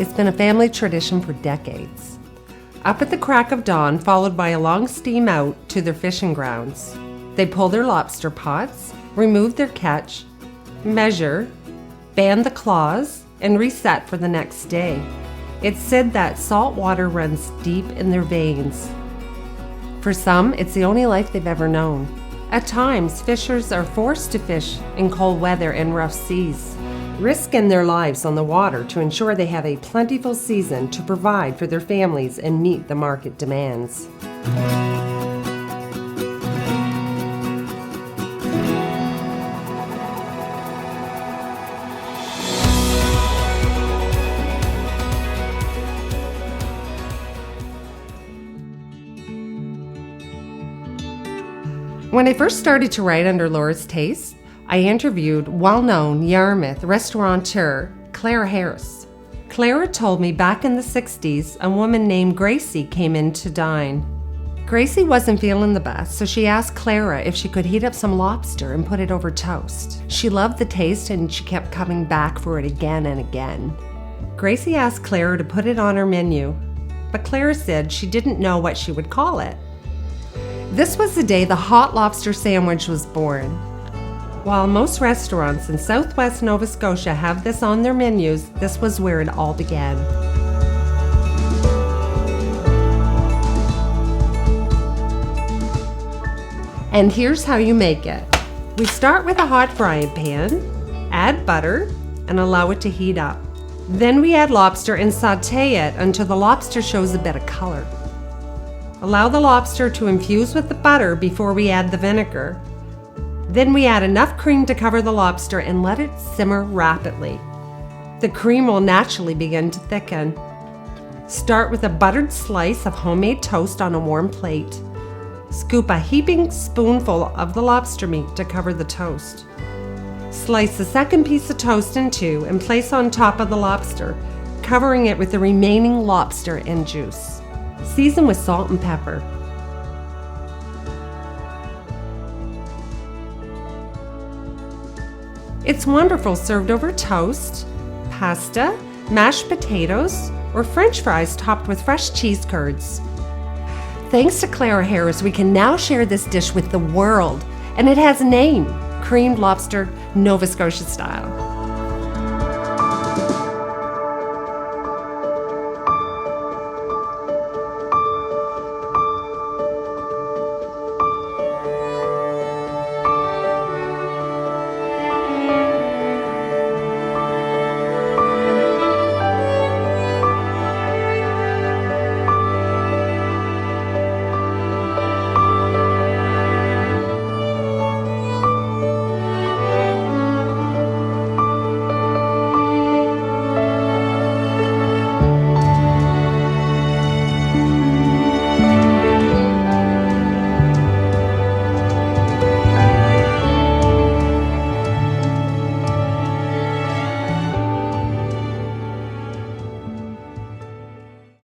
it's been a family tradition for decades. Up at the crack of dawn, followed by a long steam out to their fishing grounds. They pull their lobster pots, remove their catch, measure, band the claws, and reset for the next day. It's said that salt water runs deep in their veins. For some, it's the only life they've ever known. At times, fishers are forced to fish in cold weather and rough seas, risking their lives on the water to ensure they have a plentiful season to provide for their families and meet the market demands. When I first started to write under Laura's Taste, I interviewed well-known Yarmouth restaurateur Clara Harris. Clara told me back in the 60s, a woman named Gracie came in to dine. Gracie wasn't feeling the best, so she asked Clara if she could heat up some lobster and put it over toast. She loved the taste and she kept coming back for it again and again. Gracie asked Clara to put it on her menu, but Clara said she didn't know what she would call it. This was the day the hot lobster sandwich was born. While most restaurants in southwest Nova Scotia have this on their menus, this was where it all began. And here's how you make it. We start with a hot frying pan, add butter, and allow it to heat up. Then we add lobster and saute it until the lobster shows a bit of color. Allow the lobster to infuse with the butter before we add the vinegar. Then we add enough cream to cover the lobster and let it simmer rapidly. The cream will naturally begin to thicken. Start with a buttered slice of homemade toast on a warm plate. Scoop a heaping spoonful of the lobster meat to cover the toast. Slice the second piece of toast in two and place on top of the lobster, covering it with the remaining lobster and juice. Season with salt and pepper. It's wonderful served over toast, pasta, mashed potatoes, or French fries topped with fresh cheese curds. Thanks to Clara Harris, we can now share this dish with the world, and it has a name: creamed lobster, Nova Scotia style.